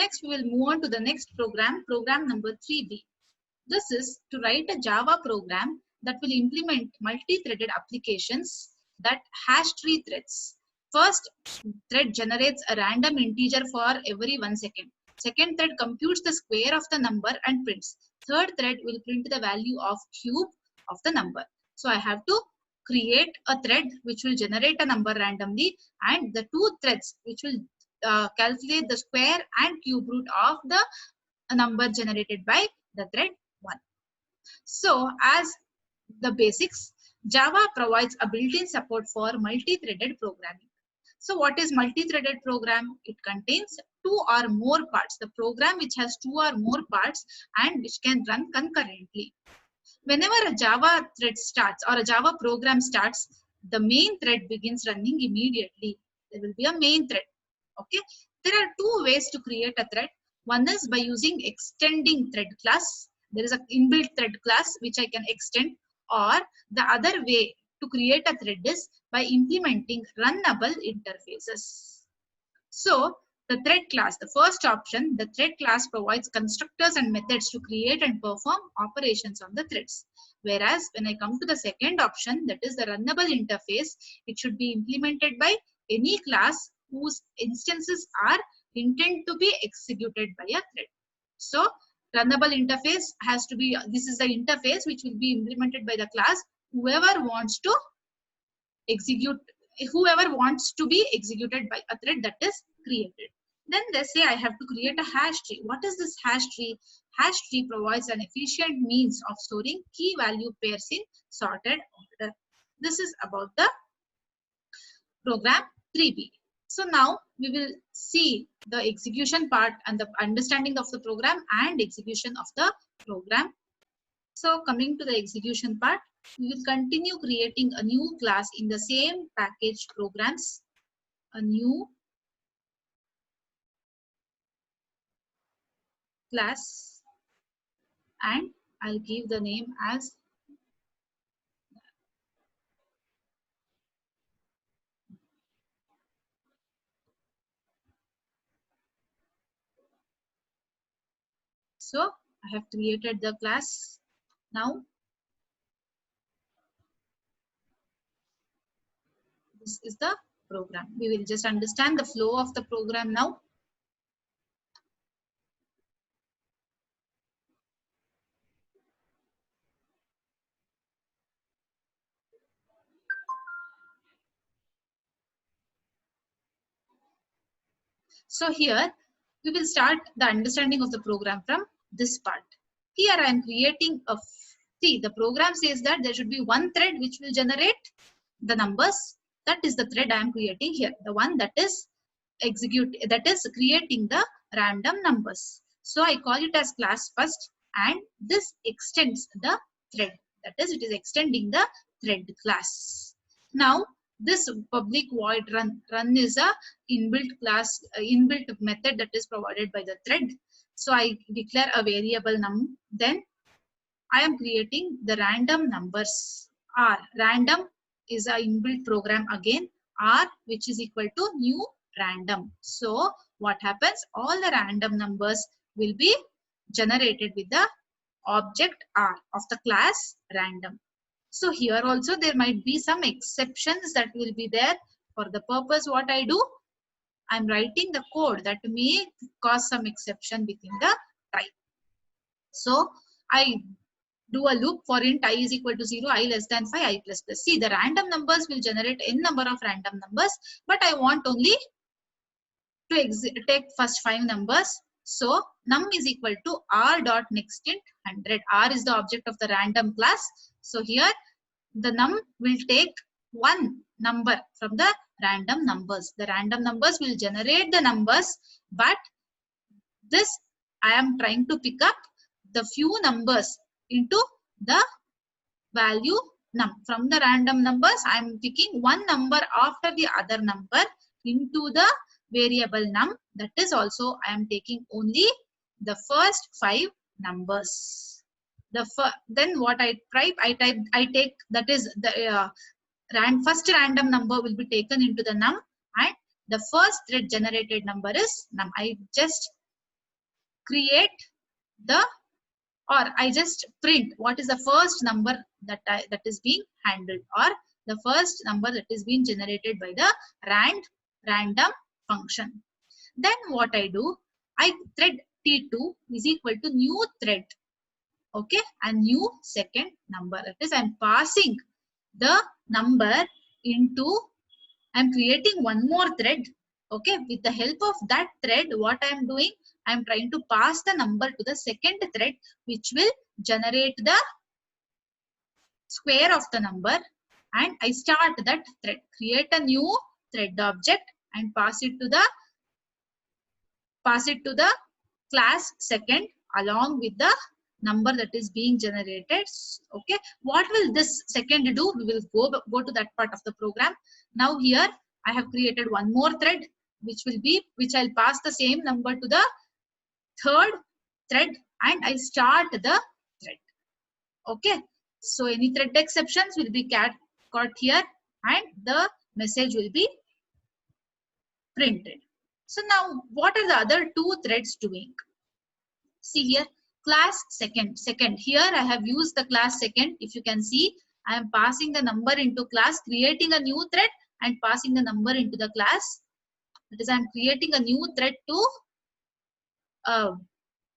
Next, we will move on to the next program, program number 3B. This is to write a Java program that will implement multi-threaded applications that hash tree threads. First thread generates a random integer for every 1 second. Second thread computes the square of the number and prints. Third thread will print the value of cube of the number. So I have to create a thread which will generate a number randomly, and the two threads which will calculate the square and cube root of the number generated by the thread 1. So as the basics, Java provides a built-in support for multi-threaded programming. So what is multi-threaded program? It contains two or more parts. The program which has two or more parts and which can run concurrently. Whenever a Java thread starts or a Java program starts, the main thread begins running immediately. There will be a main thread. Okay. There are two ways to create a thread. One is by using extending thread class. There is an inbuilt thread class which I can extend, or the other way to create a thread is by implementing runnable interfaces. So the thread class, the first option, the thread class provides constructors and methods to create and perform operations on the threads. Whereas when I come to the second option, that is the runnable interface, it should be implemented by any class whose instances are intended to be executed by a thread. So runnable interface has to be, this is the interface which will be implemented by the class whoever wants to be executed by a thread that is created. Then let's say I have to create a hash tree. What is this hash tree? Hash tree provides an efficient means of storing key value pairs in sorted order. This is about the program 3B. So now we will see the execution part and the understanding of the program and execution of the program. So coming to the execution part, we will continue creating a new class in the same package programs, a new class, and I'll give the name as so I have created the class. Now this is the program. We will just understand the flow of the program now. So here we will start the understanding of the program from this part. Here I am creating a, see, the program says that there should be one thread which will generate the numbers. That is the thread I am creating here, the one that is creating the random numbers. So I call it as class first, and this extends the thread, that is, it is extending the thread class. Now this public void run is a inbuilt class, inbuilt method that is provided by the thread. So I declare a variable num, then I am creating the random numbers. R, random is a inbuilt program again, R which is equal to new random. So what happens, all the random numbers will be generated with the object R of the class random. So here also there might be some exceptions that will be there. For the purpose what I do, I'm writing the code that may cause some exception within the type. So I do a loop for int I is equal to 0, I less than 5, I plus plus. See, the random numbers will generate n number of random numbers, but I want only to take first 5 numbers. So num is equal to r dot next int 100. R is the object of the random class. So here the num will take one number from the random numbers. The random numbers will generate the numbers, but this I am trying to pick up the few numbers into the value num. From the random numbers, I am picking one number after the other number into the variable num. That is also I am taking only the first 5 numbers. Then what I take, that is the first random number will be taken into the num, and the first thread generated number is num. I just create the, or I just print what is the first number that is being handled, or the first number that is being generated by the random function. Then what I do, I thread T2 is equal to new thread, okay, a new second number. That is, I'm passing the number into, I'm creating one more thread, okay. With the help of that thread, what I'm doing, I'm trying to pass the number to the second thread, which will generate the square of the number, and I start that thread, create a new thread object and pass it to the class second along with the number that is being generated, okay. What will this second do? We will go to that part of the program. Now here I have created one more thread, which I'll pass the same number to the third thread, and I start the thread, okay. So any thread exceptions will be caught here, and the message will be printed. So now what are the other two threads doing? See here, class second. Here I have used the class second. If you can see, I am passing the number into class, creating a new thread and passing the number into the class. That is, I am creating a new thread to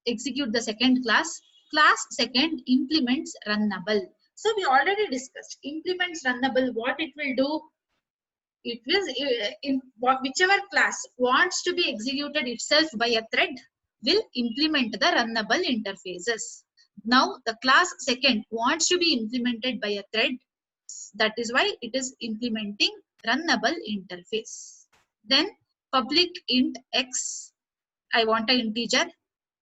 execute the second class. Class second implements runnable. So we already discussed implements runnable. What it will do? It will, in whichever class wants to be executed itself by a thread, will implement the runnable interfaces. Now the class second wants to be implemented by a thread. That is why it is implementing runnable interface. Then public int x, I want an integer.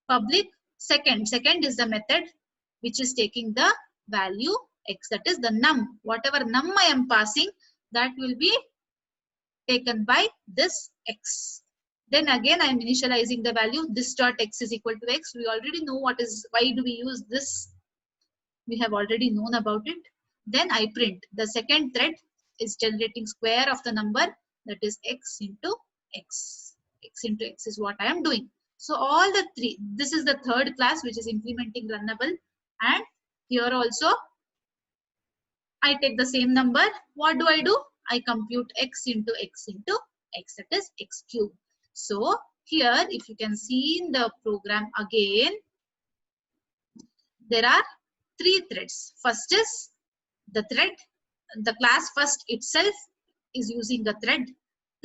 Public second is the method which is taking the value x, that is the num. Whatever num I am passing, that will be taken by this x. Then again I am initializing the value, this dot x is equal to x. We already know why do we use this. We have already known about it. Then I print the second thread is generating square of the number, that is x into x. X into x is what I am doing. So all the three, this is the third class which is implementing runnable, and here also I take the same number. What do? I compute x into x into x, that is x cube. So here if you can see in the program again, there are three threads. First is the thread, the class first itself is using the thread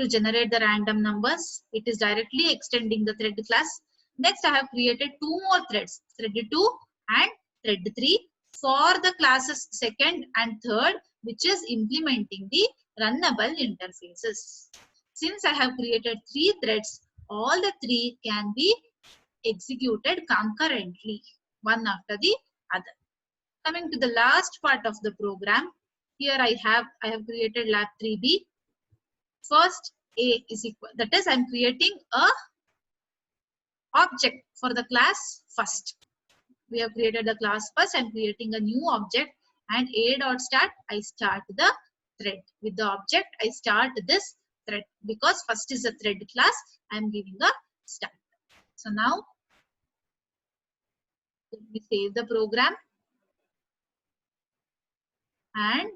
to generate the random numbers. It is directly extending the thread class. Next I have created two more threads, thread 2 and thread 3 for the classes second and third, which is implementing the runnable interfaces. Since I have created three threads, all the three can be executed concurrently, one after the other. Coming to the last part of the program, here I have created lab 3b. First a is equal, that is I am creating a object for the class first. We have created the class first. I am creating a new object, and a dot start, I start the thread. With the object I start this thread, because first is a thread class, I am giving a start. So now let me save the program and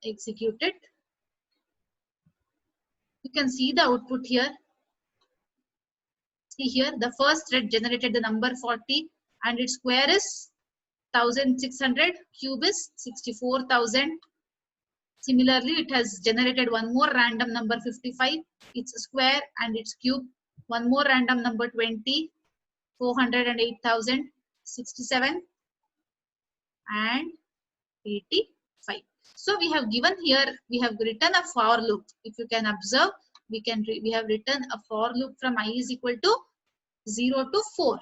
execute it. You can see the output here. See here, the first thread generated the number 40 and its square is 1600, cube is 64,000. Similarly, it has generated one more random number 55, its square and its cube. One more random number 20, 408,067 and 85. So we have given here, we have written a for loop. If you can observe, we have written a for loop from I is equal to 0 to 4.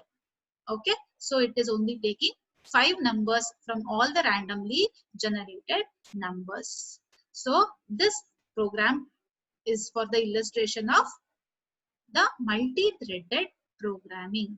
Okay, so it is only taking 5 numbers from all the randomly generated numbers. So this program is for the illustration of the multi-threaded programming.